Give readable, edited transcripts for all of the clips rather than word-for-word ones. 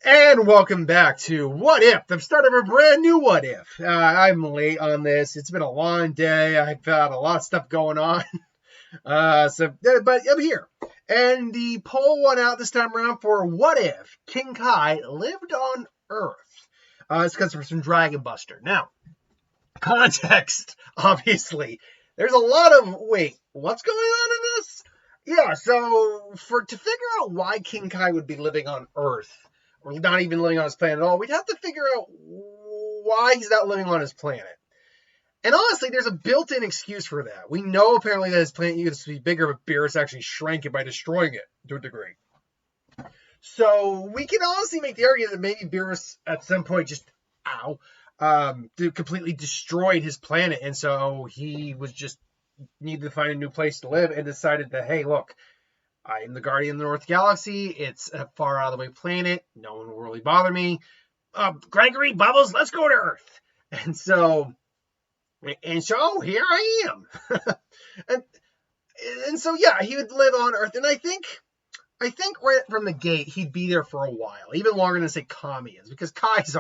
And welcome back to What If, the start of a brand new What If. I'm late on this. It's been a long day. I've had a lot of stuff going on. But I'm here. And the poll won out this time around for What If King Kai lived on Earth? It's because there's some Dragon Buster. Now, context, obviously. There's a lot of, wait, what's going on in this? Yeah, so to figure out why King Kai would be living on Earth, or not even living on his planet at all, we'd have to figure out why he's not living on his planet. And honestly, there's a built-in excuse for that. We know apparently that his planet used to be bigger, but Beerus actually shrank it by destroying it to a degree. So we can honestly make the argument that maybe Beerus at some point just, completely destroyed his planet, and so he was just needed to find a new place to live and decided that, hey, look, I am the guardian of the North Galaxy. It's a far out of the way planet. No one will really bother me. Gregory, Bubbles, let's go to Earth. And so here I am. and so, yeah, he would live on Earth. And I think right from the gate, he'd be there for a while, even longer than, say, Kami is, because Kai's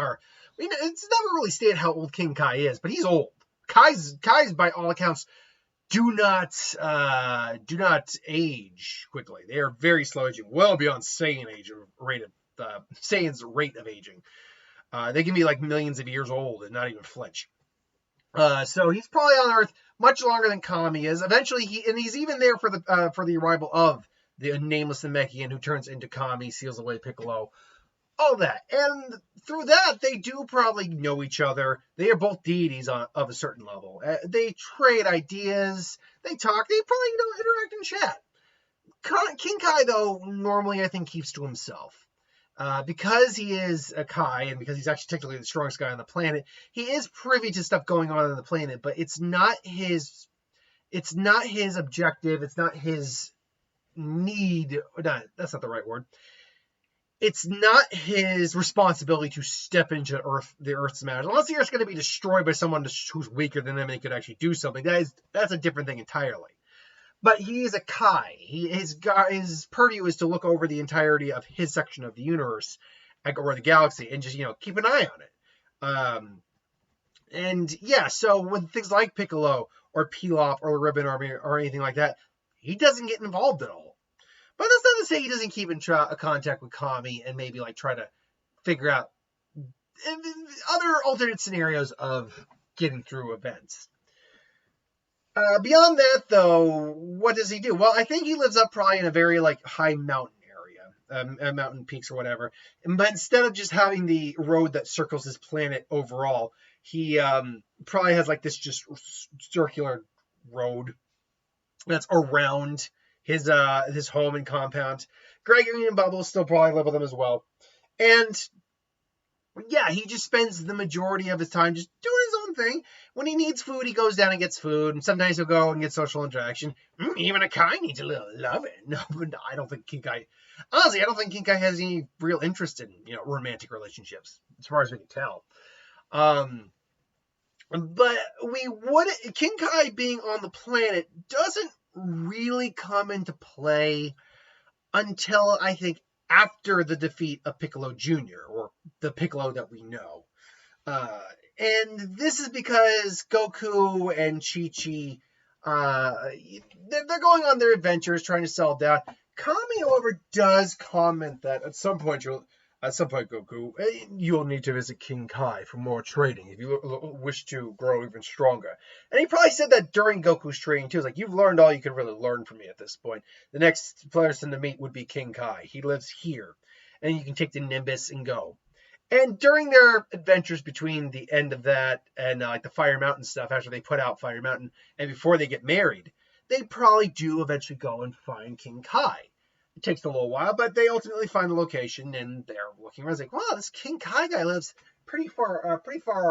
it's never really stated how old King Kai is, but he's old. Kai's by all accounts, do not age quickly. They are very slow aging, well beyond Saiyan's rate of aging. They can be like millions of years old and not even flinch. So he's probably on Earth much longer than Kami is. Eventually, he's even there for the arrival of the nameless Namekian who turns into Kami, seals away Piccolo, all that. And through that, they do probably know each other. They are both deities of a certain level. They trade ideas. They talk. They probably interact and chat. King Kai, though, normally I think keeps to himself. Because he is a Kai, and because he's actually technically the strongest guy on the planet, he is privy to stuff going on the planet, but it's not his objective. It's not his need. No, that's not the right word. It's not his responsibility to step into the Earth's matters. Unless the Earth's going to be destroyed by someone who's weaker than him and could actually do something. That's a different thing entirely. But he is a Kai. His purview is to look over the entirety of his section of the universe, or the galaxy, and just, keep an eye on it. And yeah, so with things like Piccolo or Pilaf or the Ribbon Army or anything like that, he doesn't get involved at all. But that's not to say he doesn't keep in contact with Kami and maybe try to figure out other alternate scenarios of getting through events. Beyond that, though, what does he do? Well, I think he lives up probably in a very high mountain area, mountain peaks or whatever. But instead of just having the road that circles his planet overall, he probably has this just circular road that's around his home and compound. Gregory and Bubbles still probably live with him as well. And yeah, he just spends the majority of his time just doing his own thing. When he needs food, he goes down and gets food. And sometimes he'll go and get social interaction. Even a Kai needs a little loving. No, but I don't think King Kai... Honestly, I don't think King Kai has any real interest in, romantic relationships, as far as we can tell. But King Kai being on the planet doesn't really come into play until, I think, after the defeat of Piccolo Jr., or the Piccolo that we know. And this is because Goku and Chichi, they're going on their adventures, trying to settle down. Kami, however, does comment that at some point, Goku, you'll need to visit King Kai for more training if you wish to grow even stronger. And he probably said that during Goku's training, too. It's like, you've learned all you can really learn from me at this point. The next person to meet would be King Kai. He lives here. And you can take the Nimbus and go. And during their adventures between the end of that and the Fire Mountain stuff, after they put out Fire Mountain, and before they get married, they probably do eventually go and find King Kai. It takes a little while, but they ultimately find the location, and they're looking around. It's like, wow, this King Kai guy lives pretty far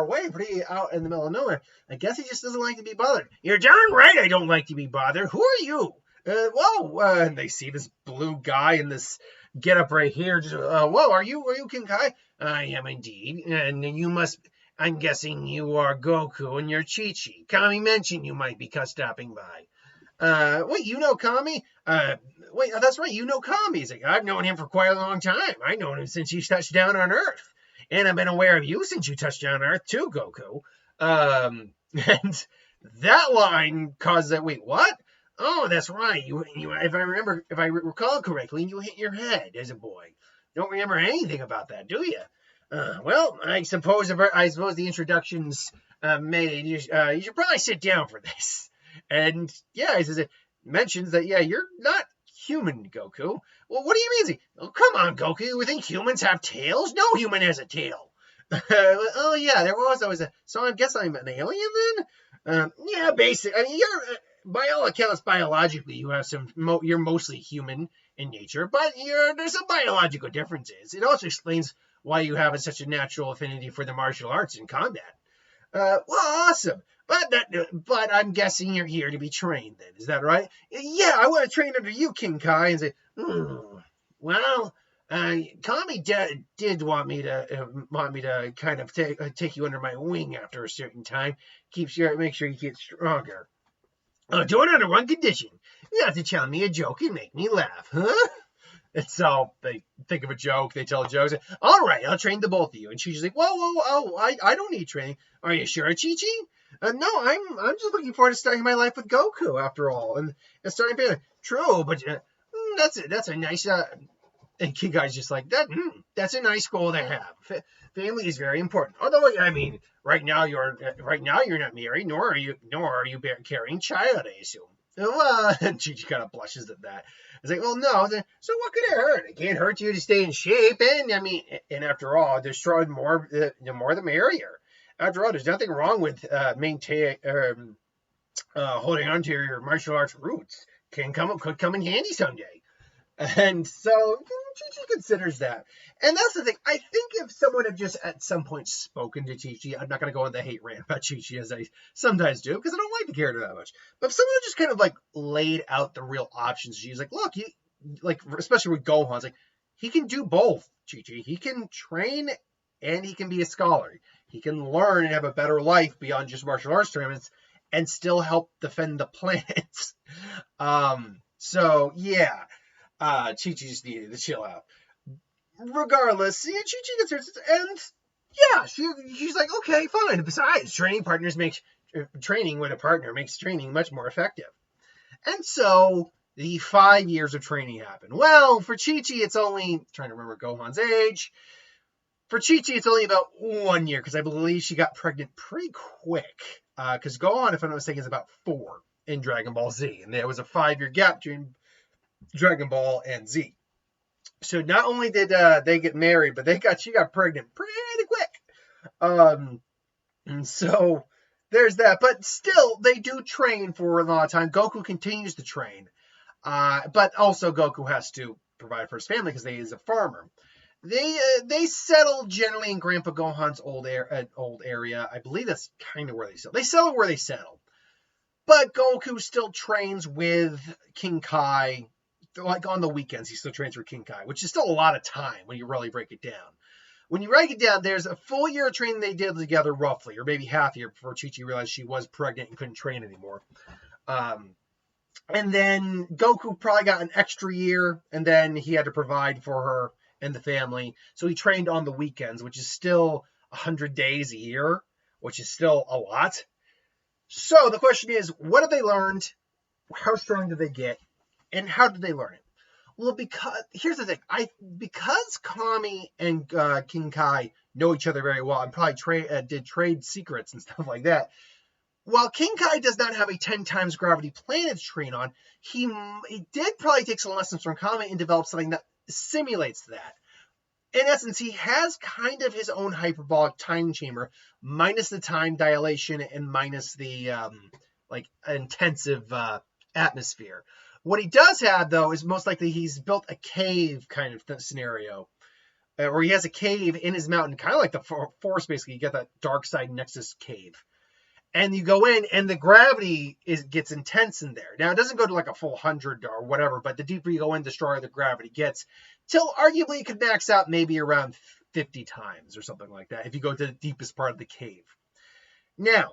away, pretty out in the middle of nowhere. I guess he just doesn't like to be bothered. You're darn right I don't like to be bothered. Who are you? And they see this blue guy in this get up right here. Just, whoa, are you King Kai? I am indeed. And I'm guessing you are Goku and you're Chichi. Kami mentioned you might be stopping by. Wait, you know Kami? Wait, that's right, you know Kami. He's like, I've known him for quite a long time. I've known him since he touched down on Earth. And I've been aware of you since you touched down on Earth too, Goku. And that line caused that, wait, what? Oh, that's right. You, if I recall correctly, you hit your head as a boy. Don't remember anything about that, do you? Well, I suppose the introduction's made. You should probably sit down for this. And yeah, he says it mentions that you're not human, Goku. Well, what do you mean? Oh, come on, Goku. You think humans have tails? No human has a tail. Oh yeah, there was always a. So I guess I'm an alien then. Yeah, basically. I mean, you're by all accounts biologically you have you're mostly human in nature, but there's some biological differences. It also explains why you have such a natural affinity for the martial arts and combat. Well, awesome. But I'm guessing you're here to be trained then. Is that right? Yeah, I want to train under you, King Kai. And say, well, Kami did want me to kind of take you under my wing after a certain time. Make sure you get stronger. Do it under one condition. You have to tell me a joke and make me laugh, huh? And so they think of a joke, they tell jokes. All right, I'll train the both of you. And Chi-Chi's like, whoa, I don't need training. Are you sure, Chi-Chi? No, I'm just looking forward to starting my life with Goku after all, and starting family. True, but that's a nice. And King Kai's just like that. That's a nice goal to have. Family is very important. Although I mean, right now you're not married, nor are you carrying child, I assume. Well, and Chi-Chi kind of blushes at that. It's like, well, no. So what could it hurt? It can't hurt you to stay in shape. And I mean, and after all, the more the merrier. After all, there's nothing wrong with holding on to your martial arts roots. Could come in handy someday. And so Chi-Chi considers that. And that's the thing. I think if someone had just at some point spoken to Chi-Chi, I'm not going to go on the hate rant about Chi-Chi as I sometimes do, because I don't like the character that much. But if someone had just kind of like laid out the real options, she's like, look, especially with Gohan, it's like, he can do both, Chi-Chi. He can train and he can be a scholar. He can learn and have a better life beyond just martial arts tournaments and still help defend the planets. So yeah. Chi-Chi just needed to chill out. Regardless, Chi-Chi considers it, and yeah, she's like, okay, fine. Besides, training with a partner makes training much more effective. And so the 5 years of training happen. Well, for Chi-Chi, it's only trying to remember Gohan's age. For Chi-Chi, it's only about 1 year because I believe she got pregnant pretty quick. Because Gohan, if I'm not mistaken, is about 4 in Dragon Ball Z, and there was a 5-year gap between Dragon Ball and Z. So not only did they get married, but she got pregnant pretty quick. And so there's that. But still, they do train for a lot of time. Goku continues to train. But also Goku has to provide for his family because he is a farmer. They settle generally in Grandpa Gohan's old area. I believe that's kind of where they settle. They settle where they settle. But Goku still trains with King Kai. Like on the weekends, he still trains with King Kai, which is still a lot of time when you really break it down. When you break it down, there's a full year of training they did together, roughly, or maybe half a year before Chi-Chi realized she was pregnant and couldn't train anymore. And then Goku probably got an extra year, and then he had to provide for her and the family. So he trained on the weekends, which is still 100 days a year, which is still a lot. So the question is, what have they learned? How strong did they get? And how did they learn it? Well, here's the thing. Because Kami and King Kai know each other very well and probably did trade secrets and stuff like that, while King Kai does not have a 10 times gravity planet to train on, he did probably take some lessons from Kami and develop something that simulates that. In essence, he has kind of his own hyperbolic time chamber, minus the time dilation and minus the intensive atmosphere. What he does have, though, is most likely he's built a cave kind of scenario. Or he has a cave in his mountain, kind of like the forest, basically. You get that dark side Nexus cave. And you go in, and the gravity gets intense in there. Now, it doesn't go to like a full 100 or whatever, but the deeper you go in, the stronger the gravity gets. Till arguably it could max out maybe around 50 times or something like that if you go to the deepest part of the cave. Now,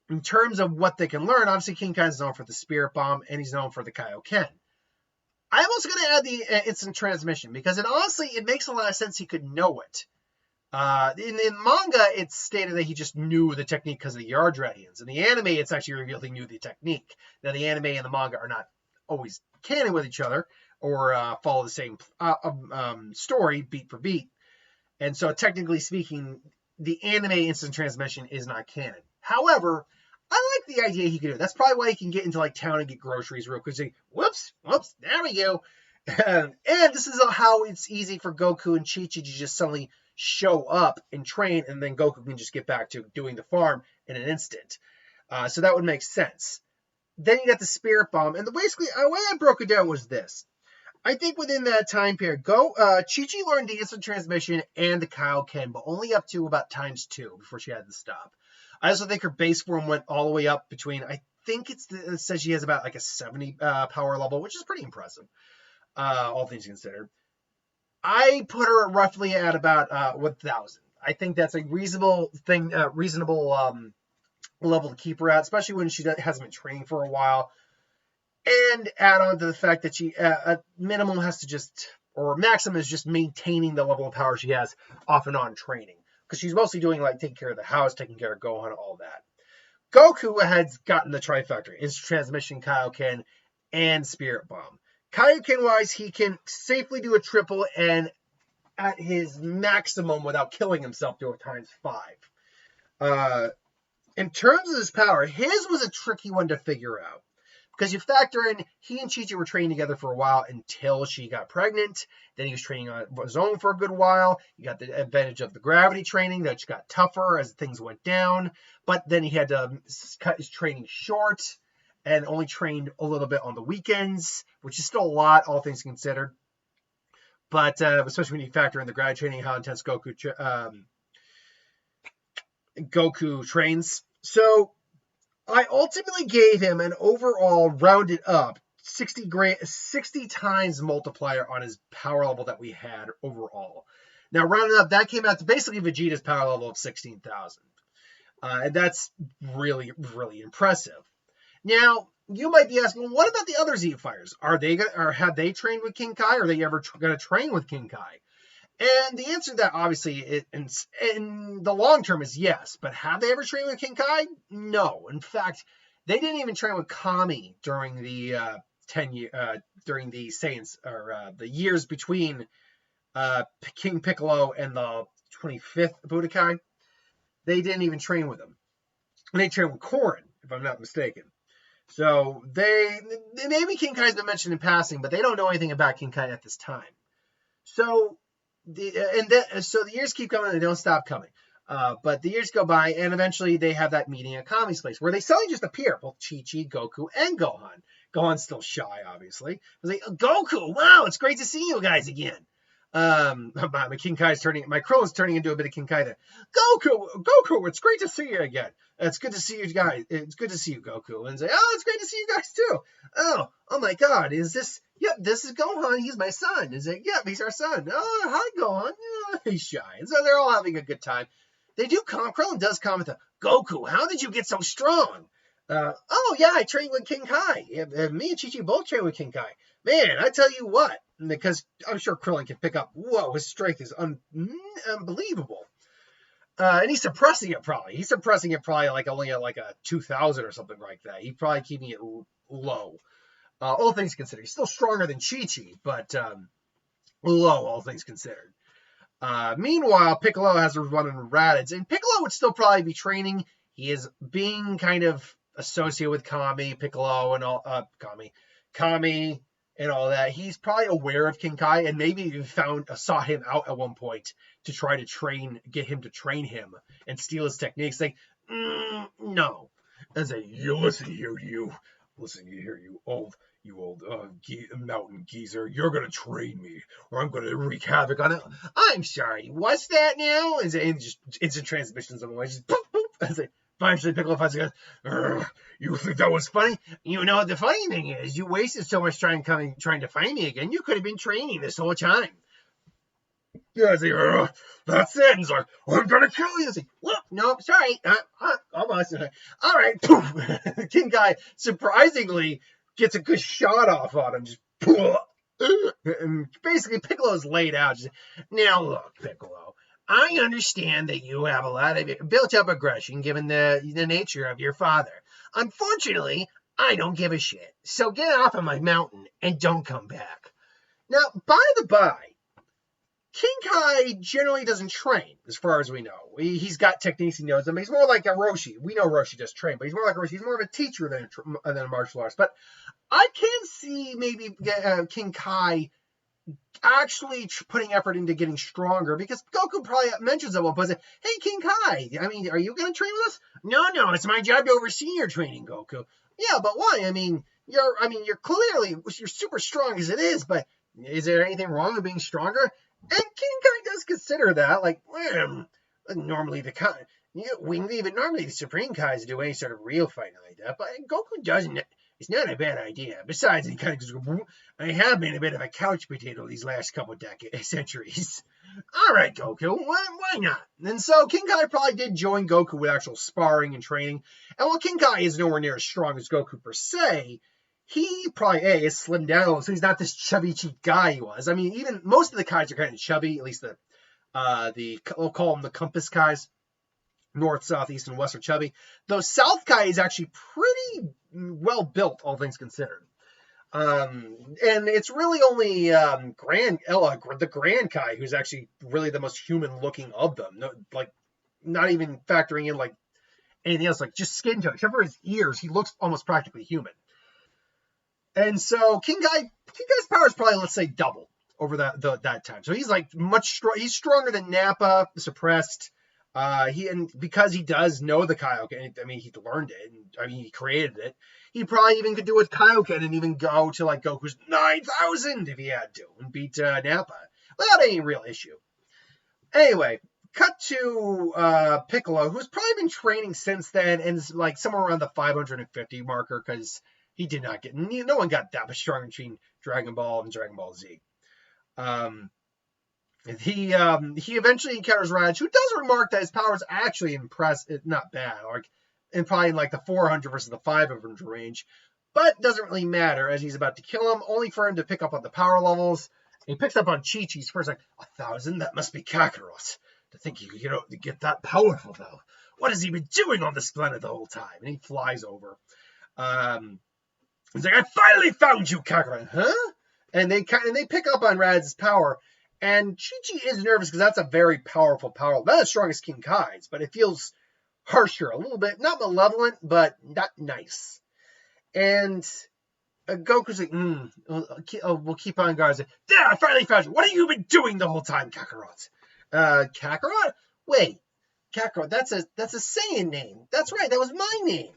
in terms of what they can learn, obviously King Kai is known for the Spirit Bomb, and he's known for the Kaioken. I'm also going to add the instant transmission, because it makes a lot of sense he could know it. In manga, it's stated that he just knew the technique because of the Yardratians. In the anime, it's actually revealed he knew the technique. Now, the anime and the manga are not always canon with each other, or follow the same story beat for beat. And so, technically speaking, the anime instant transmission is not canon. However, I like the idea he could do it. That's probably why he can get into like town and get groceries real quick. Whoops, there we go. And this is how it's easy for Goku and Chichi to just suddenly show up and train, and then Goku can just get back to doing the farm in an instant. So that would make sense. Then you got the Spirit Bomb, and basically the way I broke it down was this. I think within that time period, Chichi learned the instant transmission and the Kaioken, but only up to about ×2 before she had to stop. I also think her base form went all the way up between, I think it says she has about like a 70 power level, which is pretty impressive, all things considered. I put her roughly at about 1,000. I think that's a reasonable level to keep her at, especially when she hasn't been training for a while. And add on to the fact that she, at minimum, has to or maximum is just maintaining the level of power she has off and on training. Because she's mostly doing like taking care of the house, taking care of Gohan, all that. Goku has gotten the trifecta: instant transmission, Kaioken, and Spirit Bomb. Kaioken-wise, he can safely do a triple and at his maximum without killing himself do it ×5. In terms of his power, his was a tricky one to figure out. Because you factor in, he and Chichi were training together for a while until she got pregnant. Then he was training on his own for a good while. You got the advantage of the gravity training that got tougher as things went down. But then he had to cut his training short and only trained a little bit on the weekends, which is still a lot, all things considered. But especially when you factor in the gravity training, how intense Goku trains. So I ultimately gave him an overall rounded up 60 times multiplier on his power level that we had overall. Now, rounded up, that came out to basically Vegeta's power level of 16,000. And that's really, really impressive. Now, you might be asking, what about the other Z Fighters? Have they trained with King Kai? Are they ever going to train with King Kai? And the answer to that, obviously, in the long term is yes. But have they ever trained with King Kai? No. In fact, they didn't even train with Kami during the during the Saiyans, or the years between King Piccolo and the 25th Budokai. They didn't even train with him. They trained with Korin, if I'm not mistaken. So maybe King Kai's been mentioned in passing, but they don't know anything about King Kai at this time. So the years keep coming and they don't stop coming. But the years go by, and eventually they have that meeting at Kami's place where they suddenly just appear, both Chi-Chi, Goku, and Gohan. Gohan's still shy, obviously. Like, Goku, wow, it's great to see you guys again. My Krillin's turning into a bit of King Kai there. Goku, it's great to see you again. It's good to see you guys. It's good to see you, Goku. And say, oh, it's great to see you guys too. Oh my God, is this? Yep, this is Gohan. He's my son. Is it? Yep, he's our son. Oh, hi, Gohan. Yeah, he's shy. And so they're all having a good time. They do Krillin does comment, Goku, how did you get so strong? Oh yeah, I trained with King Kai. Me and Chi-Chi both trained with King Kai. Man, I tell you what, because I'm sure Krillin can pick up, whoa, his strength is unbelievable. And he's suppressing it probably. He's suppressing it probably like only at like a 2,000 or something like that. He's probably keeping it low. All things considered. He's still stronger than Chi-Chi, but low, all things considered. Meanwhile, Piccolo has a run in Raditz, and Piccolo would still probably be training. He is being kind of associated with Kami, Piccolo, and all, Kami, and all that. He's probably aware of King Kai, and maybe even sought him out at one point to try to get him to train him and steal his techniques. Like, no. And say, listen here, you old mountain geezer. You're gonna train me, or I'm gonna wreak havoc on it. I'm sorry. What's that now? And just instant transmissions on the way. Just boop boop. And say, finally, Piccolo finally goes, you think that was funny? You know, the funny thing is, you wasted so much time trying to find me again. You could have been training this whole time. Yeah, it's like, that's it. And he's like, I'm gonna kill you. It's like, look, no, sorry, almost. All right, poof. King Kai surprisingly gets a good shot off on him. Just poof. And basically, Piccolo's laid out. Just, now, look, Piccolo, I understand that you have a lot of built-up aggression given the nature of your father. Unfortunately, I don't give a shit. So get off of my mountain and don't come back. Now, by the by, King Kai generally doesn't train, as far as we know. He's got techniques, he knows them. He's more like a Roshi. We know Roshi does train, but he's more like a Roshi. He's more of a teacher than a martial artist. But I can see maybe King Kai actually putting effort into getting stronger, because Goku probably mentions at one point, hey, King Kai, I mean, are you going to train with us? No, it's my job to oversee your training, Goku. Yeah, but why? You're clearly, you're super strong as it is, but is there anything wrong with being stronger? And King Kai does consider that, like, normally the Supreme Kais do any sort of real fighting like that, but Goku doesn't. It's not a bad idea. Besides, he kind of goes, I have been a bit of a couch potato these last couple centuries. All right, Goku, why not? And so King Kai probably did join Goku with actual sparring and training. And while King Kai is nowhere near as strong as Goku per se, he probably, is slimmed down, so he's not this chubby cheek guy he was. I mean, even most of the Kais are kind of chubby, at least we'll call them the compass Kais. North, South, East, and West are chubby. Though South Kai is actually pretty well built, all things considered. And it's really only the Grand Kai who's actually really the most human looking of them. No, like, not even factoring in like anything else, like just skin tone. Except for his ears, he looks almost practically human. And so King Kai's power is probably, let's say, double over that time. So he's like he's stronger than Nappa, suppressed. Because he does know the Kaioken, I mean, he learned it, and he created it. He probably even could do it with Kaioken and even go to like Goku's 9,000 if he had to, and beat Nappa without any real issue. Anyway, cut to Piccolo, who's probably been training since then, and is like somewhere around the 550 marker, because he did not no one got that much stronger between Dragon Ball and Dragon Ball Z. He eventually encounters Raditz, who does remark that his power is actually not bad, like probably in like the 400 versus the 500 range, but doesn't really matter as he's about to kill him, only for him to pick up on the power levels. And he picks up on Chi-Chi's first, like, 1,000? That must be Kakarot. To think you could get that powerful, though. What has he been doing on this planet the whole time? And he flies over. He's like, I finally found you, Kakarot, huh? And they pick up on Raditz's power. And Chi-Chi is nervous because that's a very powerful power. Not as strong as King Kai's, but it feels harsher a little bit. Not malevolent, but not nice. And Goku's like, we'll keep on guard. Like, there, I finally found you. What have you been doing the whole time, Kakarot? Kakarot? Wait, Kakarot, that's a Saiyan name. That's right, that was my name.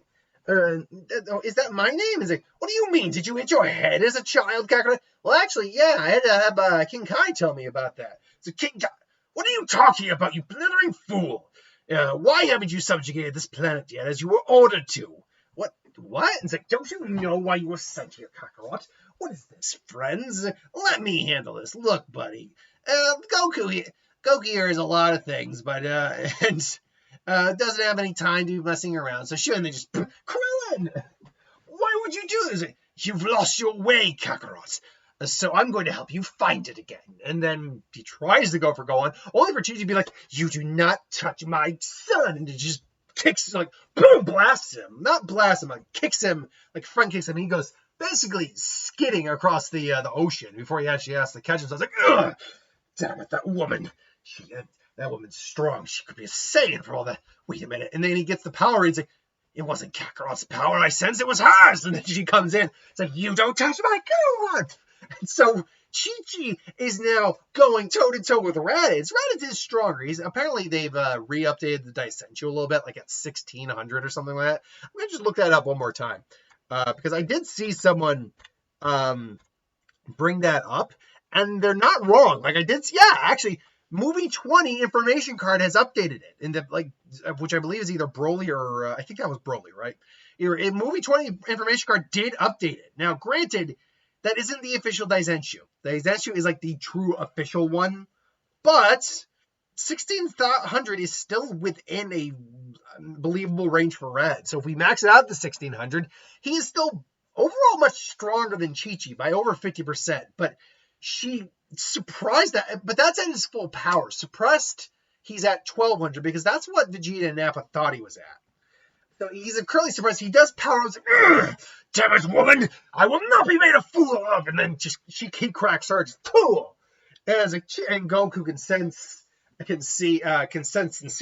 Is that my name? Is it? What do you mean? Did you hit your head as a child, Kakarot? Well, actually, yeah, I had to have King Kai tell me about that. So, King Kai, what are you talking about, you blithering fool? Why haven't you subjugated this planet yet, as you were ordered to? What? It's like, don't you know why you were sent here, Kakarot? What is this, friends? Let me handle this. Look, buddy, Goku here is a lot of things, but doesn't have any time to be messing around. So sure, and they just, Krillin! Why would you do this? You've lost your way, Kakarot. So I'm going to help you find it again. And then he tries to go for Gohan, only for Chi-Chi to be like, you do not touch my son. And he just kicks, like, boom, blasts him. Not blasts him, like, kicks him, like, front kicks him. And he goes basically skidding across the ocean before he actually has to catch him. So I was like, ugh, damn it, that woman. That woman's strong. She could be a Saiyan for all that. Wait a minute. And then he gets the power. He's like, it wasn't Kakarot's power I sense. It was hers. And then she comes in. It's like, you don't touch my Gohan. And so Chi-Chi is now going toe-to-toe with Raditz. Raditz is stronger. Apparently they've re-updated the Daisenshu a little bit, like at 1600 or something like that. I'm going to just look that up one more time. Because I did see someone bring that up. And they're not wrong. Like I did, actually, Movie 20 information card has updated it, in which I believe is either Broly or I think that was Broly, right? Movie 20 information card did update it. Now, granted, that isn't the official Daisenshu. Daisenshu is like the true official one. But 1600 is still within a believable range for Red. So if we max it out to 1600, he is still overall much stronger than Chi-Chi by over 50%. But she surprised that, but that's at his full power. Suppressed, he's at 1200 because that's what Vegeta and Nappa thought he was at. So he's currently suppressed. He does power ups. Damn it, woman! I will not be made a fool of. And then he cracks her. Cool. And Goku can sense and see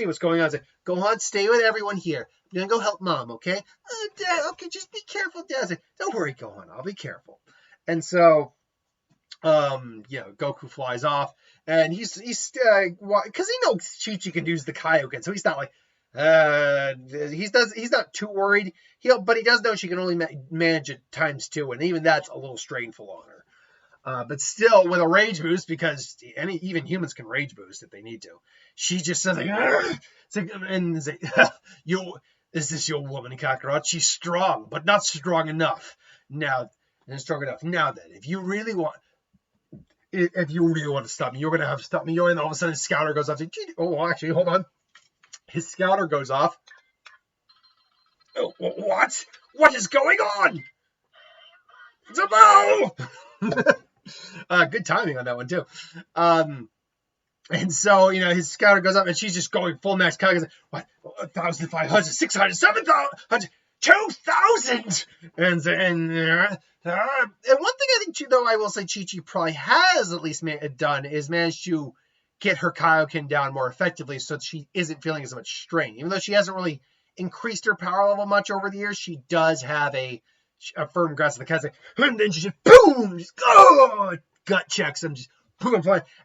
what's going on. He's like, Gohan, stay with everyone here. I'm gonna go help Mom, okay? Dad, okay, just be careful, Dad. Like, don't worry, Gohan, I'll be careful. And so, Goku flies off, and he's because he knows Chi-Chi can use the Kaioken, so he's not like he's not too worried. But he does know she can only manage it times 2, and even that's a little strainful on her. But still, with a rage boost, because even humans can rage boost if they need to, she just says like, is this your woman, Kakarot? She's strong, but not strong enough. Now then, if you really want to stop me, you're gonna have to stop me. And all of a sudden, his scouter goes off. Actually, hold on. His scouter goes off. Oh, what? What is going on? Zabo! Good timing on that one, too. And so, his scouter goes up, and she's just going full max. What? 1,500, 600, 7,000, 2,000! And one thing I think, though, I will say Chi-Chi probably has at least done is managed to get her Kaioken down more effectively so that she isn't feeling as much strain. Even though she hasn't really increased her power level much over the years, she does have a firm grasp of the Kaioken. And then she just, boom! Gut checks him, just boom,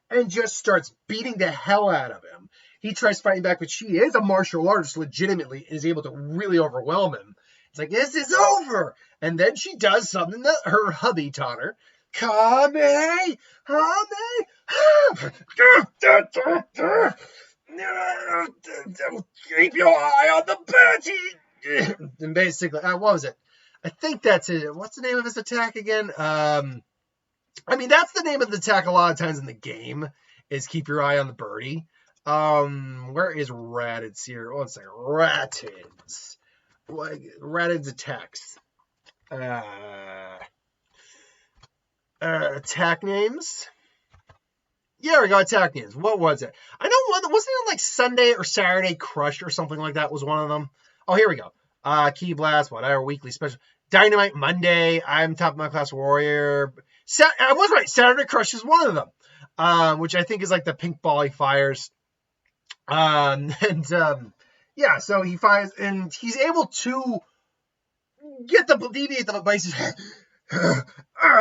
and just starts beating the hell out of him. He tries fighting back, but she is a martial artist legitimately and is able to really overwhelm him. It's like, this is over! And then she does something that her hubby taught her. Kame! Keep your eye on the birdie! And basically, what was it? I think that's it. What's the name of his attack again? That's the name of the attack a lot of times in the game, is keep your eye on the birdie. Where is Raditz here? One second. Raditz. Raditz attacks. Attack names. Yeah, we got attack names. What was it? I know wasn't it like Sunday or Saturday Crush or something like that was one of them? Oh, here we go. Key Blast, whatever, weekly special. Dynamite Monday, I'm Top of My Class Warrior. I was right, Saturday Crush is one of them, which I think is like the pink ball he fires. So he fires, and he's able to deviate the devices.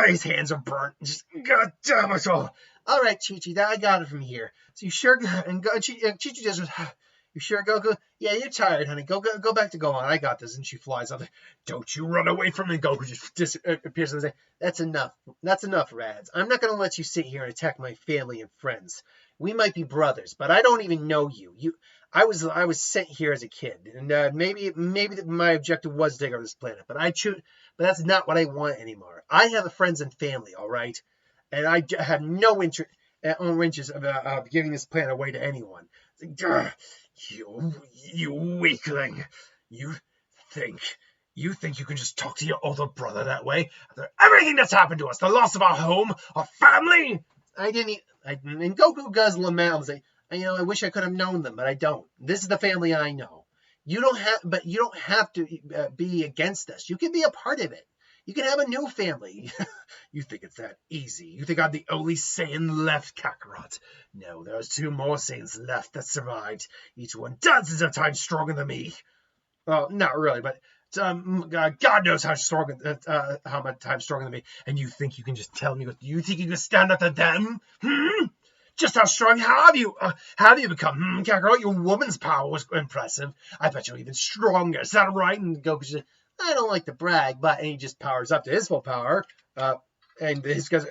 His hands are burnt. Just, God damn it all. All right, Chi-Chi, I got it from here. So you sure, and Chi-Chi just, you sure, Goku? Yeah, you're tired, honey. Go back to Gohan. I got this. And she flies up. Don't you run away from me. Goku just disappears and says, that's enough. That's enough, Rads. I'm not going to let you sit here and attack my family and friends. We might be brothers, but I don't even know you. I was sent here as a kid, and maybe my objective was to take over this planet, but that's not what I want anymore. I have friends and family, all right, and I have no interest of giving this planet away to anyone. You weakling! You think you can just talk to your older brother that way after everything that's happened to us, the loss of our home, our family? And Goku does lament and say, I wish I could have known them, but I don't. This is the family I know. You don't have to be against us. You can be a part of it. You can have a new family. You think it's that easy? You think I'm the only Saiyan left, Kakarot? No, there's 2 more Saiyans left that survived. Each one dozens of times stronger than me. Well, not really, but God knows how much times stronger than me. And you think you can just tell me what you think you can stand up to them? Just how strong have you become? Kakarot, your woman's power was impressive. I bet you're even stronger. Is that right? And Goku says, I don't like to brag, and he just powers up to his full power. And his guys,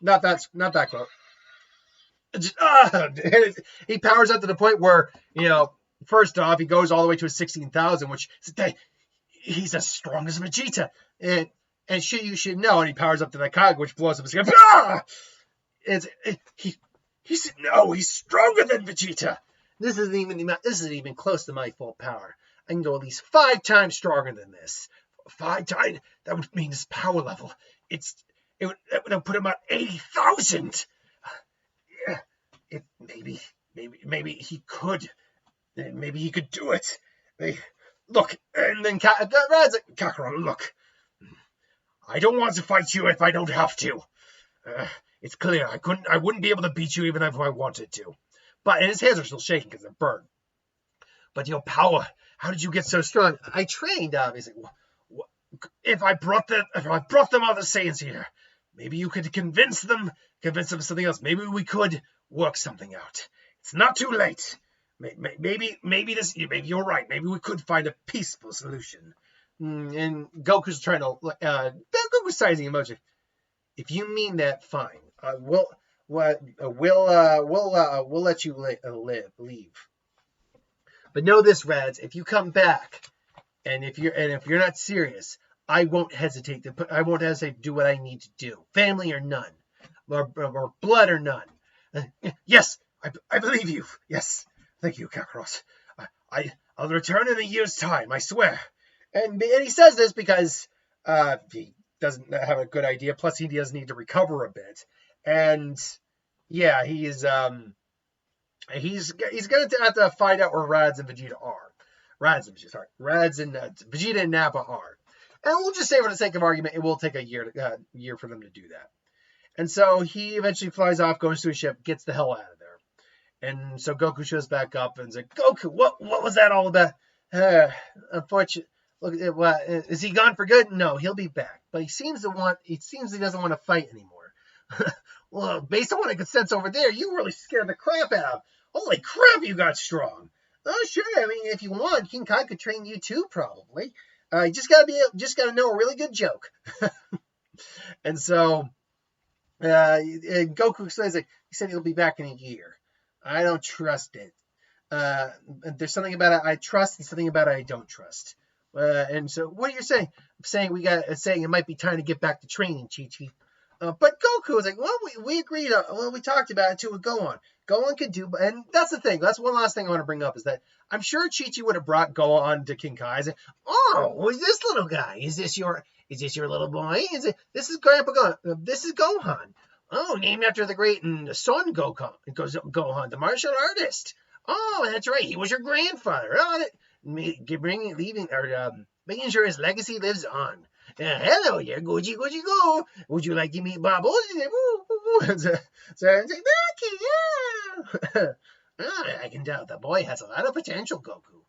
not that close. Just, he powers up to the point where, first off, he goes all the way to a 16,000, which he's as strong as Vegeta. And you should know, and he powers up to the Kage, which blows up his skin. Ah! He's stronger than Vegeta. This isn't even close to my full power. I can go at least 5 times stronger than this. 5 times? That would mean his power level. It would put him at 80,000. Maybe he could. Maybe he could do it. Look, and then Rad's like, Kakarot, look. I don't want to fight you if I don't have to. It's clear I wouldn't be able to beat you even if I wanted to. And his hands are still shaking because they're burned. But your power, how did you get so strong? I trained, obviously. If I brought them all the Saiyans here, maybe you could convince them of something else. Maybe we could work something out. It's not too late. Maybe you're right. Maybe we could find a peaceful solution. And Goku's trying to Goku's sizing emoji. If you mean that, fine. We'll let you leave. But know this, Rads. If you come back, and if you're not serious, I won't hesitate to do what I need to do, family or none, or blood or none. Yes, I believe you. Yes, thank you, Kakarot. I'll return in a year's time. I swear. And he says this because he doesn't have a good idea. Plus, he does need to recover a bit. And yeah, he's going to have to find out where Raditz and Vegeta are. Raditz and Vegeta and Nappa are. And we'll just say, for the sake of argument, it will take a year for them to do that. And so he eventually flies off, goes to a ship, gets the hell out of there. And so Goku shows back up and is like, Goku, what was that all about? Unfortunately, look, is he gone for good? No, he'll be back. But he seems he doesn't want to fight anymore. Well, based on what I could sense over there, you really scared the crap out of him. Holy crap, you got strong. Oh, sure. I mean, if you want, King Kai could train you too, probably. You just gotta know a really good joke. And so, and Goku explains he said he'll be back in a year. I don't trust it. There's something about it I trust and something about it I don't trust. And so, what are you saying? I'm saying it might be time to get back to training, Chi-Chi. But Goku was like, well, we agreed. We talked about it too with Gohan. Gohan could do, and that's the thing. That's one last thing I want to bring up is that I'm sure Chi-Chi would have brought Gohan to King Kai. Said, oh, who's this little guy? Is this your little boy? This is Grandpa Gohan. This is Gohan. Oh, named after the great son Gohan. It goes Gohan, the martial artist. Oh, that's right. He was your grandfather. Oh, making sure his legacy lives on. Hello there, Goji Go. Would you like to meet Babo? I can tell the boy has a lot of potential, Goku.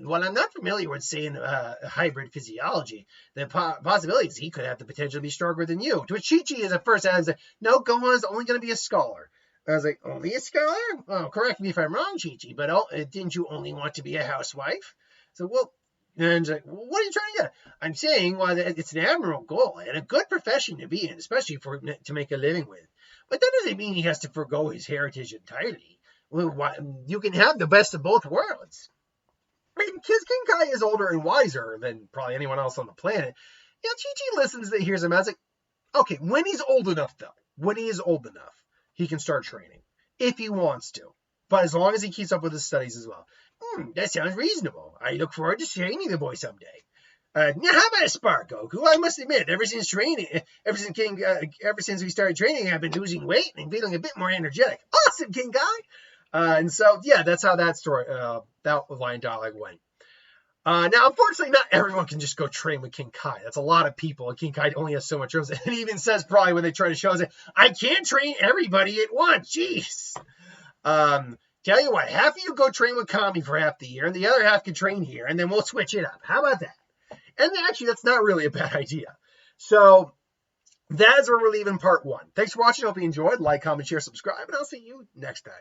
While I'm not familiar with saying hybrid physiology, the possibility is he could have the potential to be stronger than you. To which Chi-Chi is at first, I was like, no, Gohan's only going to be a scholar. I was like, only a scholar? Oh, correct me if I'm wrong, Chi-Chi, but didn't you only want to be a housewife? So, and like, well, what are you trying to get? I'm saying, well, it's an admirable goal and a good profession to be in, especially to make a living with. But that doesn't mean he has to forgo his heritage entirely. Well, you can have the best of both worlds. And King Kai is older and wiser than probably anyone else on the planet. Yeah, Chi-Chi listens and hears him. I was like, okay, when he's old enough, he can start training if he wants to. But as long as he keeps up with his studies as well. That sounds reasonable. I look forward to training the boy someday. Now, how about a spark, Goku? I must admit, ever since we started training, I've been losing weight and feeling a bit more energetic. Awesome, King Kai! And so, yeah, that's how that story, that line dialogue went. Now, unfortunately, not everyone can just go train with King Kai. That's a lot of people, and King Kai only has so much room. And he even says, probably when they try to show us, I can't train everybody at once. Jeez. Tell you what, half of you go train with Kami for half the year, and the other half can train here, and then we'll switch it up. How about that? And actually, that's not really a bad idea. So, that's where we're leaving part 1. Thanks for watching. Hope you enjoyed. Like, comment, share, subscribe, and I'll see you next time.